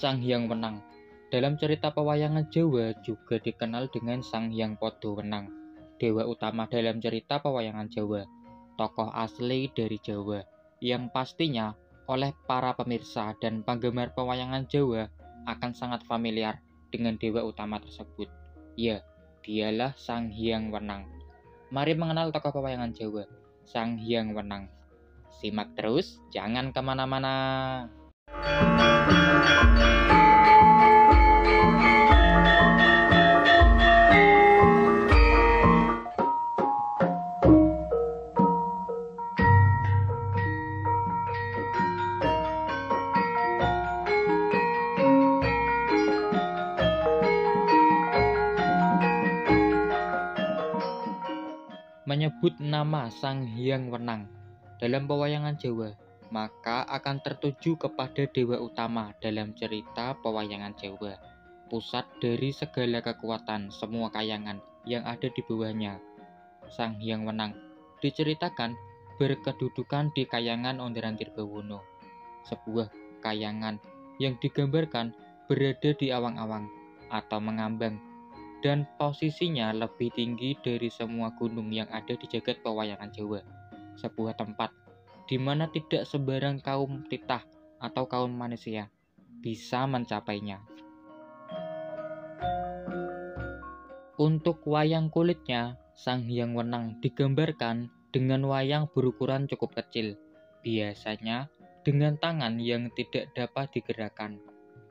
Sang Hyang Wenang. Dalam cerita pewayangan Jawa juga dikenal dengan Sang Hyang Podo Wenang, dewa utama dalam cerita pewayangan Jawa, tokoh asli dari Jawa, yang pastinya oleh para pemirsa dan penggemar pewayangan Jawa akan sangat familiar dengan dewa utama tersebut. Ya, dialah Sang Hyang Wenang. Mari mengenal tokoh pewayangan Jawa, Sang Hyang Wenang. Simak terus, jangan kemana-mana. Menyebut nama Sang Hyang Wenang dalam pewayangan Jawa, maka akan tertuju kepada dewa utama dalam cerita pewayangan Jawa, pusat dari segala kekuatan semua kayangan yang ada di bawahnya. Sang Hyang Wenang diceritakan berkedudukan di Kayangan Onderan Tirbawono, sebuah kayangan yang digambarkan berada di awang-awang atau mengambang, dan posisinya lebih tinggi dari semua gunung yang ada di jagat pewayangan Jawa. Sebuah tempat di mana tidak sembarang kaum titah atau kaum manusia bisa mencapainya. Untuk wayang kulitnya, Sang Hyang Wenang digambarkan dengan wayang berukuran cukup kecil, biasanya dengan tangan yang tidak dapat digerakkan.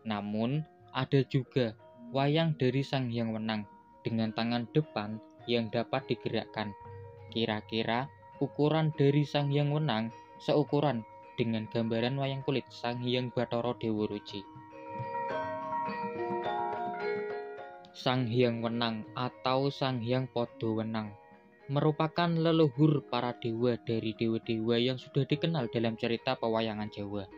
Namun, ada juga wayang dari Sang Hyang Wenang dengan tangan depan yang dapat digerakkan. Kira-kira ukuran dari Sang Hyang Wenang seukuran dengan gambaran wayang kulit Sang Hyang Bathara Dewa Ruci. Sang Hyang Wenang atau Sang Hyang Podo Wenang merupakan leluhur para dewa dari dewa-dewa yang sudah dikenal dalam cerita pewayangan Jawa.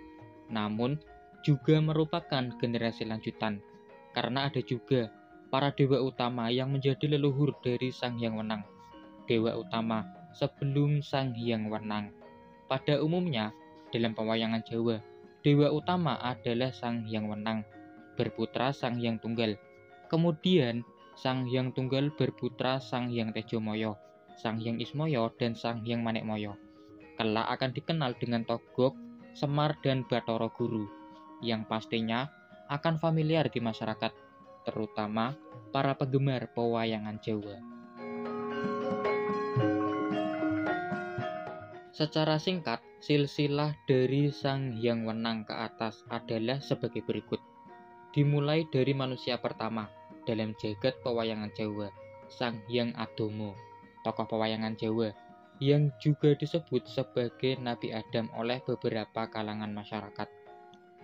Namun, juga merupakan generasi lanjutan, karena ada juga para dewa utama yang menjadi leluhur dari Sang Hyang Wenang. Dewa utama sebelum Sang Hyang Wenang. Pada umumnya, dalam pewayangan Jawa, dewa utama adalah Sang Hyang Wenang, berputra Sang Hyang Tunggal. Kemudian, Sang Hyang Tunggal berputra Sang Hyang Tejomoyo, Sang Hyang Ismoyo, dan Sang Hyang Manekmoyo. Kelak akan dikenal dengan Togog, Semar, dan Bathara Guru, yang pastinya akan familiar di masyarakat, terutama para penggemar pewayangan Jawa. Secara singkat, silsilah dari Sang Hyang Wenang ke atas adalah sebagai berikut. Dimulai dari manusia pertama dalam jagat pewayangan Jawa, Sang Hyang Adomo, tokoh pewayangan Jawa, yang juga disebut sebagai Nabi Adam oleh beberapa kalangan masyarakat.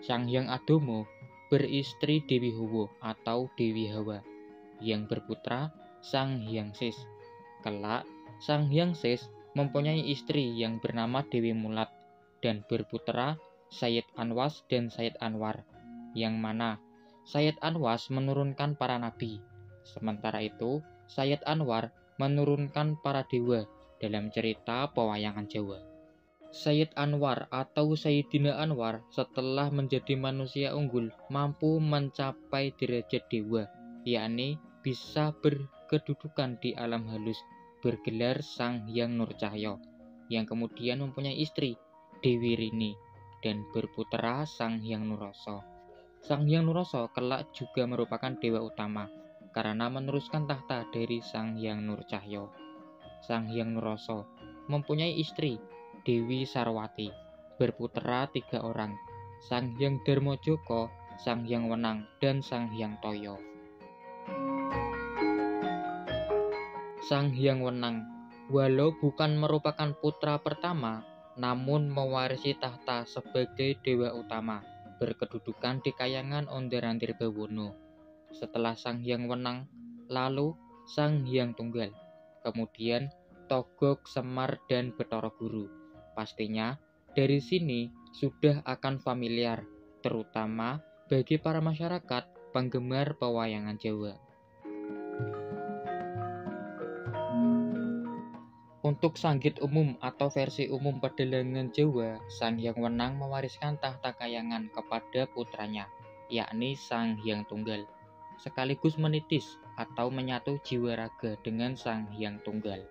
Sang Hyang Adomo beristri Dewi Huwo atau Dewi Hawa, yang berputra Sang Hyang Sis. Kelak, Sang Hyang Sis mempunyai istri yang bernama Dewi Mulat dan berputra Sayyid Anwas dan Sayyid Anwar, yang mana Sayyid Anwas menurunkan para nabi. Sementara itu, Sayyid Anwar menurunkan para dewa dalam cerita pewayangan Jawa. Sayyid Anwar atau Sayyidina Anwar setelah menjadi manusia unggul mampu mencapai derajat dewa, yakni bisa berkedudukan di alam halus, bergelar Sang Hyang Nurcahyo, yang kemudian mempunyai istri Dewi Rini dan berputra Sang Hyang Nuroso. Sang Hyang Nuroso kelak juga merupakan dewa utama karena meneruskan tahta dari Sang Hyang Nurcahyo. Sang Hyang Nuroso mempunyai istri Dewi Sarwati, berputra 3 orang, Sang Hyang Darmajaka, Sang Hyang Wenang, dan Sang Hyang Toyo. Sang Hyang Wenang, walau bukan merupakan putra pertama, namun mewarisi tahta sebagai dewa utama, berkedudukan di Kayangan Onderan Tirbawono. Setelah Sang Hyang Wenang, lalu Sang Hyang Tunggal, kemudian Togog, Semar, dan Bathara Guru. Pastinya dari sini sudah akan familiar, terutama bagi para masyarakat penggemar pewayangan Jawa. Untuk sanggit umum atau versi umum pedalangan Jawa, Sang Hyang Wenang mewariskan tahta Kayangan kepada putranya, yakni Sang Hyang Tunggal, sekaligus menitis atau menyatu jiwa raga dengan Sang Hyang Tunggal.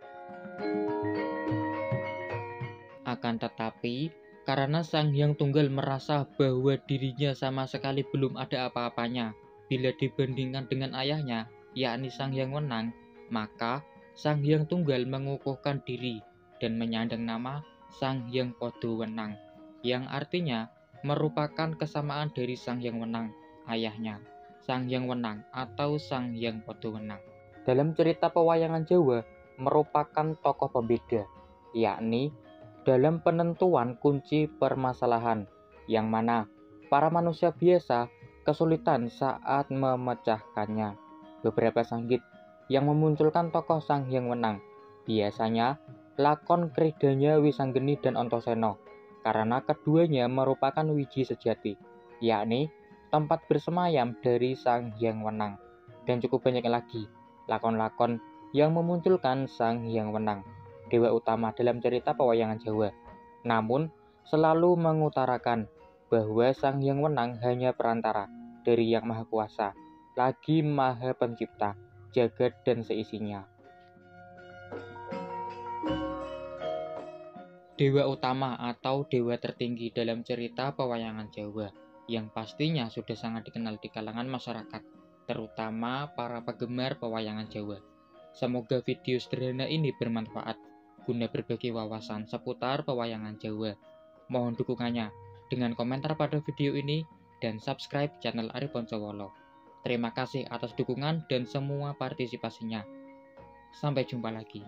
Akan tetapi, karena Sang Hyang Tunggal merasa bahwa dirinya sama sekali belum ada apa-apanya bila dibandingkan dengan ayahnya, yakni Sang Hyang Wenang, maka Sang Hyang Tunggal mengukuhkan diri dan menyandang nama Sang Hyang Podo Wenang, yang artinya merupakan kesamaan dari Sang Hyang Wenang, ayahnya, Sang Hyang Wenang atau Sang Hyang Podo Wenang. Dalam cerita pewayangan Jawa, merupakan tokoh pembeda, yakni dalam penentuan kunci permasalahan, yang mana para manusia biasa kesulitan saat memecahkannya. Beberapa sanggit yang memunculkan tokoh Sang Hyang Wenang biasanya lakon Kridanya Wisanggeni dan Antasena, karena keduanya merupakan wiji sejati, yakni tempat bersemayam dari Sang Hyang Wenang. Dan cukup banyak lagi lakon-lakon yang memunculkan Sang Hyang Wenang, dewa utama dalam cerita pewayangan Jawa, namun selalu mengutarakan bahwa Sang Hyang Wenang hanya perantara dari Yang Maha Kuasa, lagi Maha Pencipta, jagat dan seisinya. Dewa utama atau dewa tertinggi dalam cerita pewayangan Jawa, yang pastinya sudah sangat dikenal di kalangan masyarakat, terutama para penggemar pewayangan Jawa. Semoga video sederhana ini bermanfaat guna berbagi wawasan seputar pewayangan Jawa. Mohon dukungannya dengan komentar pada video ini dan subscribe channel Ari Poncowolo. Terima kasih atas dukungan dan semua partisipasinya. Sampai jumpa lagi.